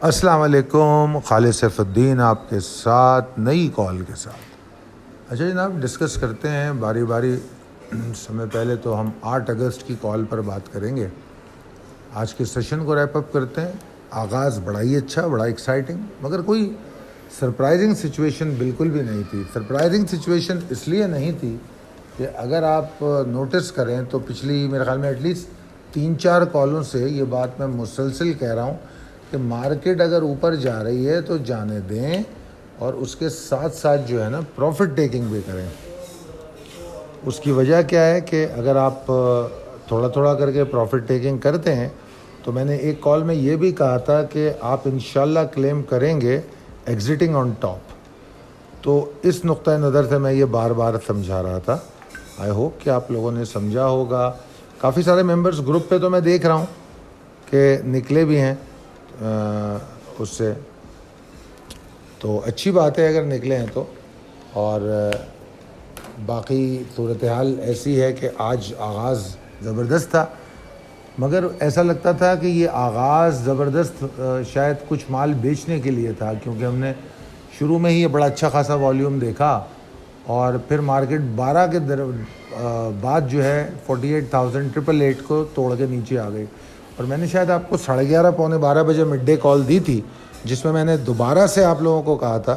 السلام علیکم، خالد سیف الدین آپ کے ساتھ نئی کال کے ساتھ۔ اچھا جناب، ڈسکس کرتے ہیں باری باری۔ سمے پہلے تو ہم 8 اگست کی کال پر بات کریں گے۔ آج کے سیشن کو ریپ اپ کرتے ہیں۔ آغاز بڑا ہی اچھا، بڑا ایکسائٹنگ، مگر کوئی سرپرائزنگ سچویشن بالکل بھی نہیں تھی۔ سرپرائزنگ سچویشن اس لیے نہیں تھی کہ اگر آپ نوٹس کریں تو پچھلی میرے خیال میں ایٹ لیسٹ 3-4 کالوں سے یہ بات میں مسلسل کہہ رہا ہوں کہ مارکیٹ اگر اوپر جا رہی ہے تو جانے دیں، اور اس کے ساتھ ساتھ جو ہے نا پروفٹ ٹیکنگ بھی کریں۔ اس کی وجہ کیا ہے کہ اگر آپ تھوڑا تھوڑا کر کے پروفٹ ٹیکنگ کرتے ہیں تو میں نے ایک کال میں یہ بھی کہا تھا کہ آپ انشاءاللہ کلیم کریں گے ایگزٹنگ آن ٹاپ۔ تو اس نقطۂ نظر سے میں یہ بار بار سمجھا رہا تھا۔ آئی ہوپ کہ آپ لوگوں نے سمجھا ہوگا۔ کافی سارے ممبرز گروپ پہ تو میں دیکھ رہا ہوں کہ نکلے بھی ہیں اس سے، تو اچھی بات ہے اگر نکلے ہیں تو۔ اور باقی صورتحال ایسی ہے کہ آج آغاز زبردست تھا، مگر ایسا لگتا تھا کہ یہ آغاز زبردست شاید کچھ مال بیچنے کے لیے تھا، کیونکہ ہم نے شروع میں ہی یہ بڑا اچھا خاصا والیوم دیکھا، اور پھر مارکیٹ 12 کے بعد جو ہے 48,888 کو توڑ کے نیچے آ گئی۔ اور میں نے شاید آپ کو 11:30 پونے 12 بجے مڈ ڈے کال دی تھی، جس میں نے دوبارہ سے آپ لوگوں کو کہا تھا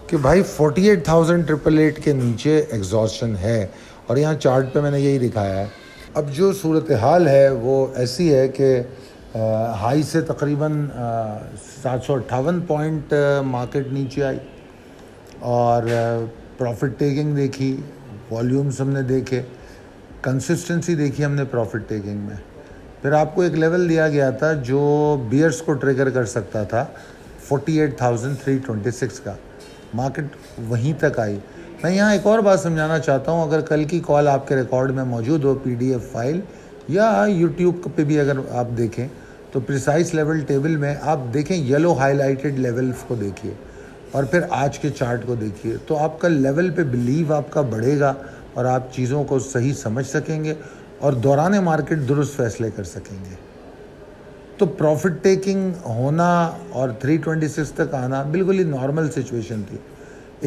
کہ بھائی 48,888 کے نیچے ایگزاسشن ہے، اور یہاں چارٹ پہ میں نے یہی دکھایا ہے۔ اب جو صورتحال ہے وہ ایسی ہے کہ ہائی سے تقریباً 758 پوائنٹ مارکیٹ نیچے آئی، اور پروفٹ ٹیکنگ دیکھی، والیومز ہم نے دیکھے، کنسسٹنسی دیکھی ہم نے پروفٹ ٹیکنگ میں۔ پھر آپ کو ایک لیول دیا گیا تھا جو بیئرز کو ٹریگر کر سکتا تھا 48,326 کا، مارکیٹ وہیں تک آئی۔ میں یہاں ایک اور بات سمجھانا چاہتا ہوں، اگر کل کی کال آپ کے ریکارڈ میں موجود ہو PDF فائل، یا یوٹیوب پہ بھی اگر آپ دیکھیں تو پریسائز لیول ٹیبل میں آپ دیکھیں یلو ہائی لائٹڈ لیولز کو دیکھیے، اور پھر آج کے چارٹ کو دیکھیے، تو آپ کا لیول پہ بلیو آپ کا بڑھے گا، اور آپ چیزوں کو صحیح سمجھ سکیں گے، اور دوران مارکیٹ درست فیصلے کر سکیں گے۔ تو پروفٹ ٹیکنگ ہونا اور 326 تک آنا بالکل ہی نارمل سچویشن تھی۔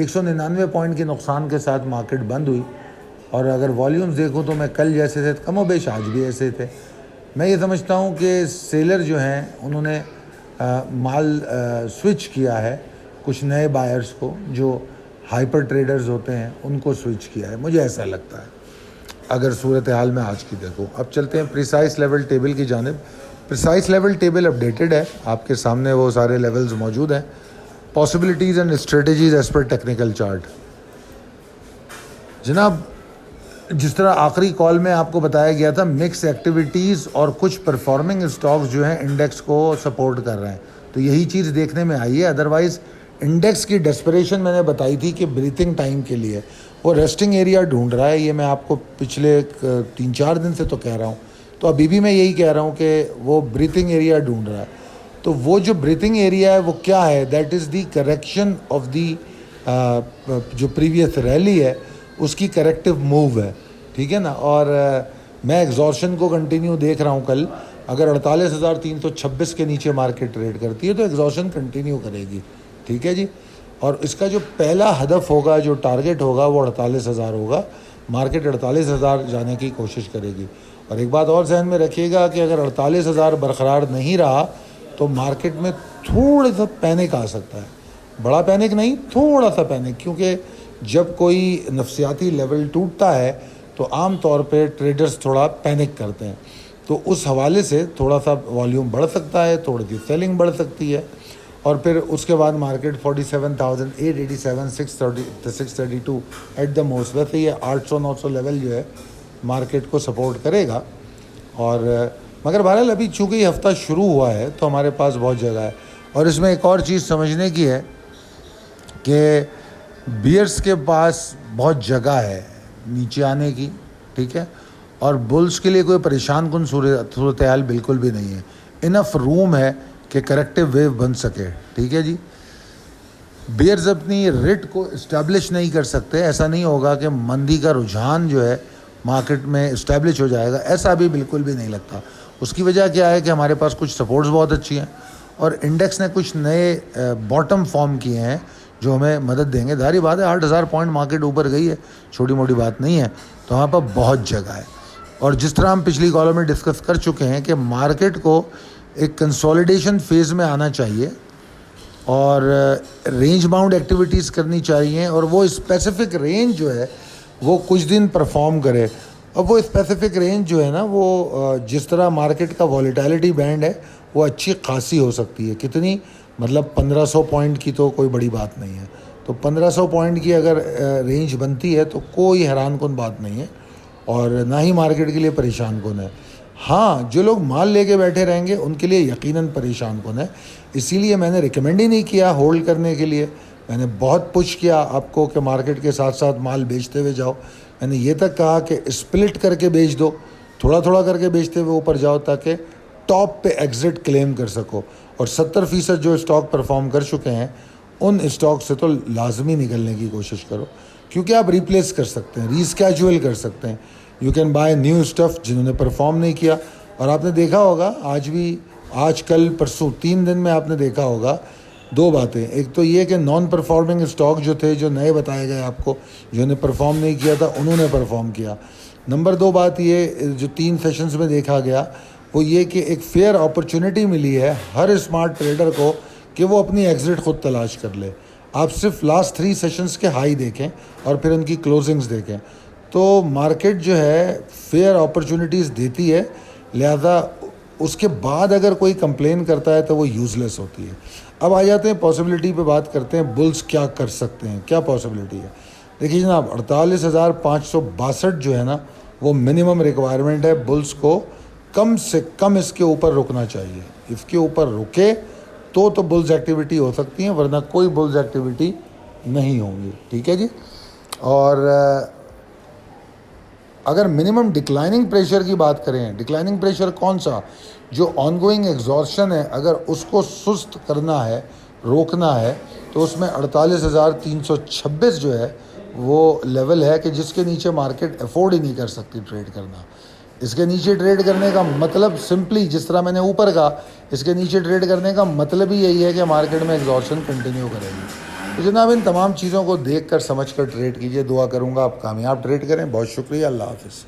199 پوائنٹ کے نقصان کے ساتھ مارکیٹ بند ہوئی، اور اگر والیومز دیکھوں تو میں کل جیسے تھے کم و بیش آج بھی ایسے تھے۔ میں یہ سمجھتا ہوں کہ سیلر جو ہیں انہوں نے مال سوئچ کیا ہے، کچھ نئے بائرز کو جو ہائپر ٹریڈرز ہوتے ہیں ان کو سوئچ کیا ہے، مجھے ایسا لگتا ہے اگر صورتحال میں آج کی دیکھوں۔ اب چلتے ہیں پریسائز لیول ٹیبل کی جانب۔ پریسائز لیول ٹیبل اپڈیٹڈ ہے، آپ کے سامنے وہ سارے لیولز موجود ہیں۔ Possibilities and strategies as per technical chart. جناب، جس طرح آخری کال میں آپ کو بتایا گیا تھا مکس ایکٹیویٹیز اور کچھ پرفارمنگ اسٹاکس جو ہیں انڈیکس کو سپورٹ کر رہے ہیں، تو یہی چیز دیکھنے میں آئی ہے۔ ادروائز انڈیکس کی ڈسپریشن میں نے بتائی تھی کہ بریتھنگ ٹائم کے لیے وہ ریسٹنگ ایریا ڈھونڈ رہا ہے، یہ میں آپ کو پچھلے 3-4 دن سے تو کہہ رہا ہوں، تو ابھی بھی میں یہی کہہ رہا ہوں کہ وہ بریتھنگ ایریا ڈھونڈ رہا ہے۔ تو وہ جو بریتھنگ ایریا ہے وہ کیا ہے؟ That is the correction of the جو پریویس ریلی ہے اس کی کریکٹیو موو ہے، ٹھیک ہے نا۔ اور میں ایگزاسشن کو کنٹینیو دیکھ رہا ہوں۔ کل اگر 48,326 کے نیچے مارکیٹ ٹریڈ کرتی ہے تو ایگزاسشن کنٹینیو کرے گی، ٹھیک ہے جی۔ اور اس کا جو پہلا ہدف ہوگا، جو ٹارگٹ ہوگا، وہ 48,000 ہوگا۔ مارکیٹ 48,000 جانے کی کوشش کرے گی۔ اور ایک بات اور ذہن میں رکھیے گا کہ اگر 48,000 برقرار نہیں رہا تو مارکیٹ میں تھوڑا سا پینک آ سکتا ہے، بڑا پینک نہیں، تھوڑا سا پینک، کیونکہ جب کوئی نفسیاتی لیول ٹوٹتا ہے تو عام طور پہ ٹریڈرز تھوڑا پینک کرتے ہیں، تو اس حوالے سے تھوڑا سا والیوم بڑھ سکتا ہے، تھوڑی سی سیلنگ بڑھ سکتی ہے، اور پھر اس کے بعد مارکیٹ 47,887 632 ایٹ دا موسٹ، ویسے یہ 800-900 لیول جو ہے مارکیٹ کو سپورٹ کرے گا۔ اور مگر بہرحال ابھی چونکہ یہ ہفتہ شروع ہوا ہے تو ہمارے پاس بہت جگہ ہے، اور اس میں ایک اور چیز سمجھنے کی ہے کہ بیئرز کے پاس بہت جگہ ہے نیچے آنے کی، ٹھیک ہے، اور بلز کے لیے کوئی پریشان کن صورتحال بالکل بھی نہیں ہے۔ انف روم ہے کہ کریکٹیو ویو بن سکے، ٹھیک ہے جی۔ بیئرز اپنی ریٹ کو اسٹیبلش نہیں کر سکتے، ایسا نہیں ہوگا کہ مندی کا رجحان جو ہے مارکیٹ میں اسٹیبلش ہو جائے گا، ایسا بھی بالکل بھی نہیں لگتا۔ اس کی وجہ کیا ہے کہ ہمارے پاس کچھ سپورٹس بہت اچھی ہیں، اور انڈیکس نے کچھ نئے باٹم فارم کیے ہیں جو ہمیں مدد دیں گے. ظاہری بات ہے 8,000 پوائنٹ مارکیٹ اوپر گئی ہے, چھوٹی موٹی بات نہیں ہے, تو وہاں پر بہت جگہ ہے. اور جس طرح ہم پچھلی کالوں میں ڈسکس کر چکے ہیں کہ مارکیٹ کو ایک کنسولیڈیشن فیز میں آنا چاہیے اور رینج باؤنڈ ایکٹیویٹیز کرنی چاہیے, اور وہ اسپیسیفک رینج جو ہے وہ کچھ دن پرفارم کرے. اب وہ اسپیسیفک رینج جو ہے نا وہ جس طرح مارکیٹ کا والیٹیلٹی بینڈ ہے وہ اچھی خاصی ہو سکتی ہے. کتنی؟ مطلب 1,500 پوائنٹ کی تو کوئی بڑی بات نہیں ہے. تو 1,500 پوائنٹ کی اگر رینج بنتی ہے تو کوئی حیران کن بات نہیں ہے اور نہ ہی مارکیٹ کے لیے پریشان کن ہے. ہاں, جو لوگ مال لے کے بیٹھے رہیں گے ان کے لیے یقیناً پریشان کن ہے. اسی لیے میں نے ریکمینڈ ہی نہیں کیا ہولڈ کرنے کے لیے. میں نے بہت پش کیا آپ کو کہ مارکیٹ کے ساتھ ساتھ مال بیچتے ہوئے جاؤ. میں نے یہ تک کہا کہ اسپلٹ کر کے بیچ دو, تھوڑا تھوڑا کر کے بیچتے ہوئے اوپر جاؤ تاکہ ٹاپ پہ ایگزٹ کلیم کر سکو. اور 70% جو اسٹاک پرفارم کر چکے ہیں ان اسٹاک سے تو لازمی نکلنے کی کوشش کرو, کیونکہ آپ ریپلیس کر سکتے ہیں, ریسکیجول کر سکتے ہیں. You can buy new stuff جنہوں نے پرفارم نہیں کیا. اور آپ نے دیکھا ہوگا آج کل پرسوں 3 دن میں آپ نے دیکھا ہوگا 2 باتیں. ایک تو یہ کہ نان پرفارمنگ اسٹاک جو تھے, جو نئے بتائے گئے آپ کو, جنہوں نے پرفارم نہیں کیا تھا انہوں نے پرفارم کیا. نمبر 2 بات یہ جو 3 سیشنز میں دیکھا گیا وہ یہ کہ ایک فیئر اپرچونٹی ملی ہے ہر اسمارٹ ٹریڈر کو کہ وہ اپنی ایگزٹ خود تلاش کر لے. آپ صرف لاسٹ 3 سیشنز کے ہائی دیکھیں اور پھر ان کی کلوزنگز دیکھیں تو مارکیٹ جو ہے فیئر اپرچونٹیز دیتی ہے. لہذا اس کے بعد اگر کوئی کمپلین کرتا ہے تو وہ یوزلیس ہوتی ہے. اب آ جاتے ہیں پاسبلٹی پہ, بات کرتے ہیں بلز کیا کر سکتے ہیں, کیا پاسبلٹی ہے. دیکھیے جناب, 48,562 جو ہے نا وہ منیمم ریکوائرمنٹ ہے. بلز کو کم سے کم اس کے اوپر رکنا چاہیے. اس کے اوپر رکے تو بلز ایکٹیویٹی ہو سکتی ہیں, ورنہ کوئی بلز ایکٹیویٹی نہیں ہوں گی. ٹھیک ہے جی. اور اگر منیمم ڈکلائننگ پریشر کی بات کریں, ڈکلائننگ پریشر کون سا؟ جو آن گوئنگ ایگزاسشن ہے, اگر اس کو سست کرنا ہے, روکنا ہے, تو اس میں 48,326 جو ہے وہ لیول ہے کہ جس کے نیچے مارکیٹ افورڈ ہی نہیں کر سکتی ٹریڈ کرنا. اس کے نیچے ٹریڈ کرنے کا مطلب سمپلی, جس طرح میں نے اوپر کہا, اس کے نیچے ٹریڈ کرنے کا مطلب ہی یہی ہے کہ مارکیٹ میں ایگزاسشن کنٹینیو کرے گی. تو جناب ان تمام چیزوں کو دیکھ کر سمجھ کر ٹریڈ کیجئے. دعا کروں گا آپ کامیاب ٹریڈ کریں. بہت شکریہ. اللہ حافظ.